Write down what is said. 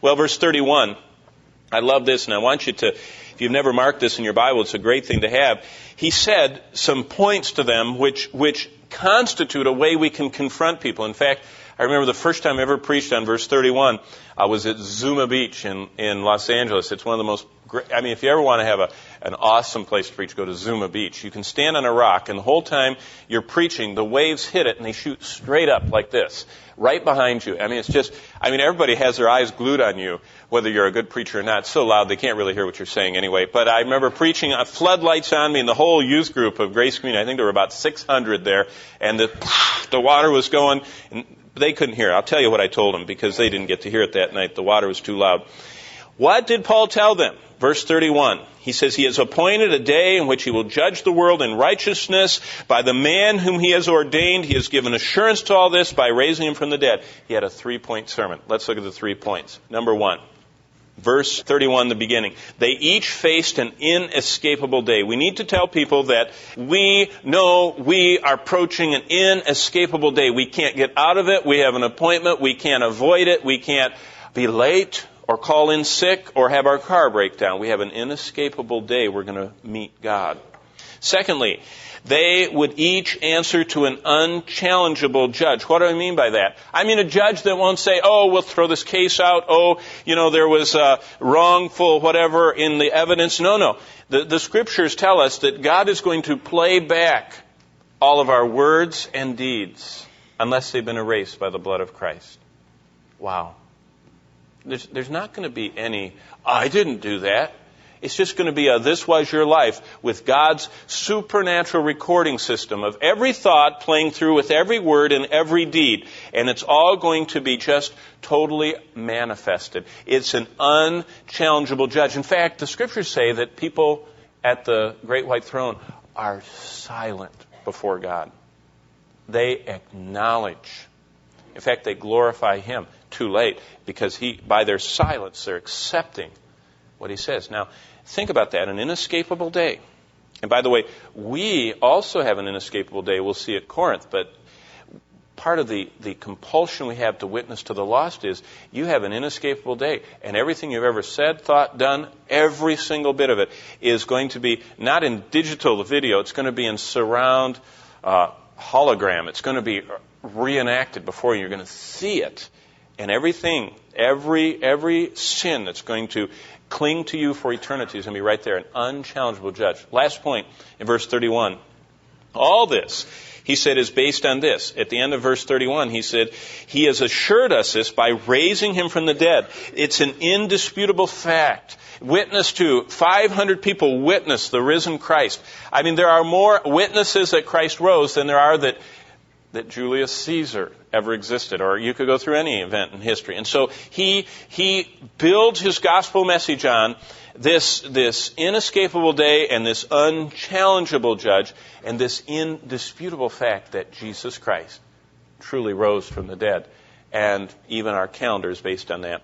Well, verse 31, I love this, and I want you to, if you've never marked this in your Bible, it's a great thing to have. He said some points to them which constitute a way we can confront people. In fact, I remember the first time I ever preached on verse 31, I was at Zuma Beach in Los Angeles. It's one of the most great, if you ever want to have an awesome place to preach, go to Zuma Beach. You can stand on a rock, and the whole time you're preaching, the waves hit it, and they shoot straight up like this, right behind you. It's just, everybody has their eyes glued on you, whether you're a good preacher or not. It's so loud they can't really hear what you're saying anyway. But I remember preaching, floodlights on me, and the whole youth group of Grace Community, I think there were about 600 there, and the water was going, and they couldn't hear it. I'll tell you what I told them, because they didn't get to hear it that night. The water was too loud. What did Paul tell them? Verse 31. He says, he has appointed a day in which he will judge the world in righteousness by the man whom he has ordained. He has given assurance to all this by raising him from the dead. He had a 3-point sermon. Let's look at the 3 points. Number 1. Verse 31, the beginning. They each faced an inescapable day. We need to tell people that we know we are approaching an inescapable day. We can't get out of it. We have an appointment. We can't avoid it. We can't be late or call in sick or have our car break down. We have an inescapable day. We're going to meet God. Secondly, they would each answer to an unchallengeable judge. What do I mean by that? A judge that won't say, we'll throw this case out. There was wrongful whatever in the evidence. No. The scriptures tell us that God is going to play back all of our words and deeds unless they've been erased by the blood of Christ. Wow. There's not going to be any, I didn't do that. It's just going to be a this was your life with God's supernatural recording system of every thought playing through with every word and every deed. And it's all going to be just totally manifested. It's an unchallengeable judge. In fact, the scriptures say that people at the great white throne are silent before God. They acknowledge. In fact, they glorify Him. Too late, because by their silence, they're accepting what He says. Now, think about that, an inescapable day. And by the way, we also have an inescapable day. We'll see at Corinth, but part of the compulsion we have to witness to the lost is you have an inescapable day, and everything you've ever said, thought, done, every single bit of it is going to be not in digital, the video, it's going to be in surround hologram. It's going to be reenacted before you. You're going to see it. And everything, every sin that's going to cling to you for eternity is going to be right there, an unchallengeable judge. Last point in verse 31. All this, he said, is based on this. At the end of verse 31, he said, he has assured us this by raising him from the dead. It's an indisputable fact. Witness to 500 people witness the risen Christ. There are more witnesses that Christ rose than there are that Julius Caesar ever existed, or you could go through any event in history. And so he builds his gospel message on this inescapable day and this unchallengeable judge and this indisputable fact that Jesus Christ truly rose from the dead. And even our calendar is based on that.